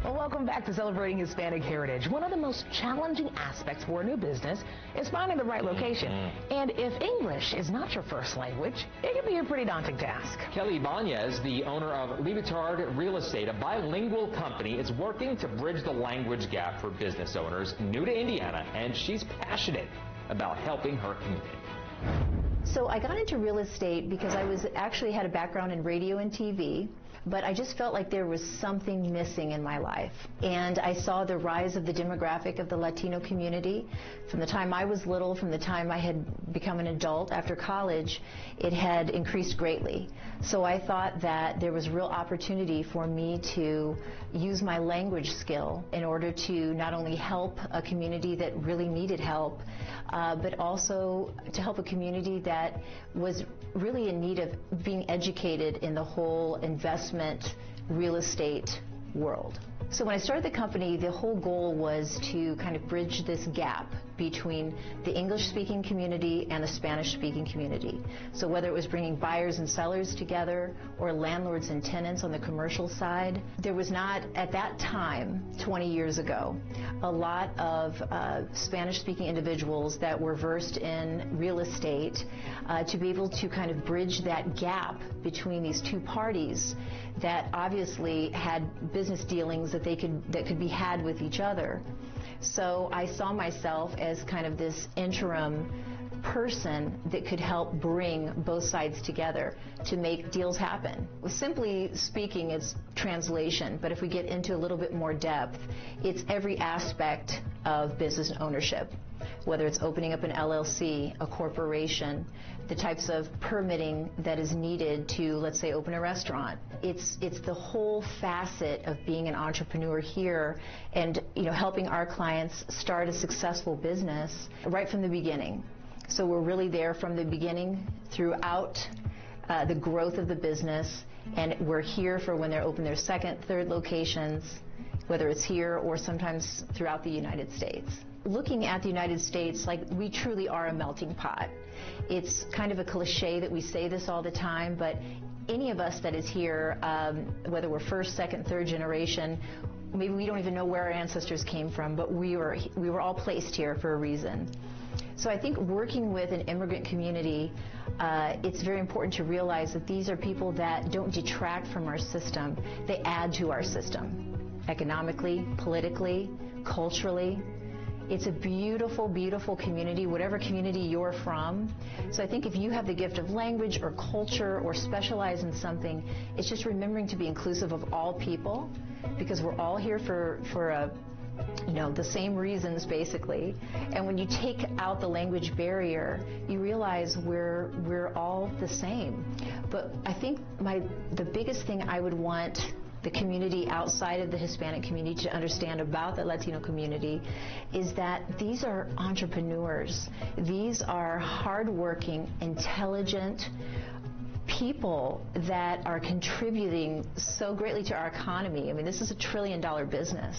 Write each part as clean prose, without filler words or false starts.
Well, welcome back to Celebrating Hispanic Heritage. One of the most challenging aspects for a new business is finding the right location. And if English is not your first language, it can be a pretty daunting task. Kelly Ibanez, the owner of Libetard Real Estate, a bilingual company, is working to bridge the language gap for business owners new to Indiana, and she's passionate about helping her community. So I got into real estate because I actually had a background in radio and TV, but I just felt like there was something missing in my life. And I saw the rise of the demographic of the Latino community. From the time I was little, from the time I had become an adult after college, it had increased greatly. So I thought that there was real opportunity for me to use my language skill in order to not only help a community that really needed help, but also to help a community that was really in need of being educated in the whole investment real estate world. So when I started the company, the whole goal was to kind of bridge this gap between the English-speaking community and the Spanish-speaking community. So whether it was bringing buyers and sellers together or landlords and tenants on the commercial side, there was not, at that time, 20 years ago, a lot of Spanish-speaking individuals that were versed in real estate to be able to kind of bridge that gap between these two parties that obviously had business dealings that could be had with each other. So I saw myself as kind of this interim person that could help bring both sides together to make deals happen. Simply speaking, it's translation, but if we get into a little bit more depth, it's every aspect of business ownership, whether it's opening up an LLC, a corporation, the types of permitting that is needed to, let's say, open a restaurant. It's the whole facet of being an entrepreneur here and, helping our clients start a successful business right from the beginning. So we're really there from the beginning throughout the growth of the business, and we're here for when they're open their second, third locations, whether it's here or sometimes throughout the United States. Looking at the United States, we truly are a melting pot. It's kind of a cliche that we say this all the time, but any of us that is here, whether we're first, second, third generation, maybe we don't even know where our ancestors came from, but we were all placed here for a reason. So I think working with an immigrant community, it's very important to realize that these are people that don't detract from our system. They add to our system, economically, politically, culturally. It's a beautiful, beautiful community, whatever community you're from. So I think if you have the gift of language or culture or specialize in something, it's just remembering to be inclusive of all people, because we're all here for the same reasons, basically. And when you take out the language barrier, you realize we're all the same. But I think the biggest thing I would want the community outside of the Hispanic community to understand about the Latino community is that these are entrepreneurs. These are hardworking, intelligent people that are contributing so greatly to our economy. I mean, this is $1 trillion business.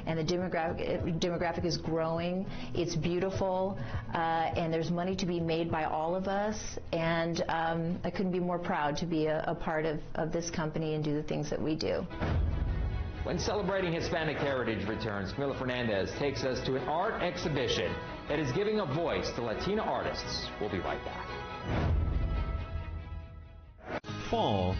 And the demographic is growing. It's beautiful, and there's money to be made by all of us. And I couldn't be more proud to be a part of this company and do the things that we do. When Celebrating Hispanic Heritage returns, Camila Fernandez takes us to an art exhibition that is giving a voice to Latina artists. We'll be right back. Fall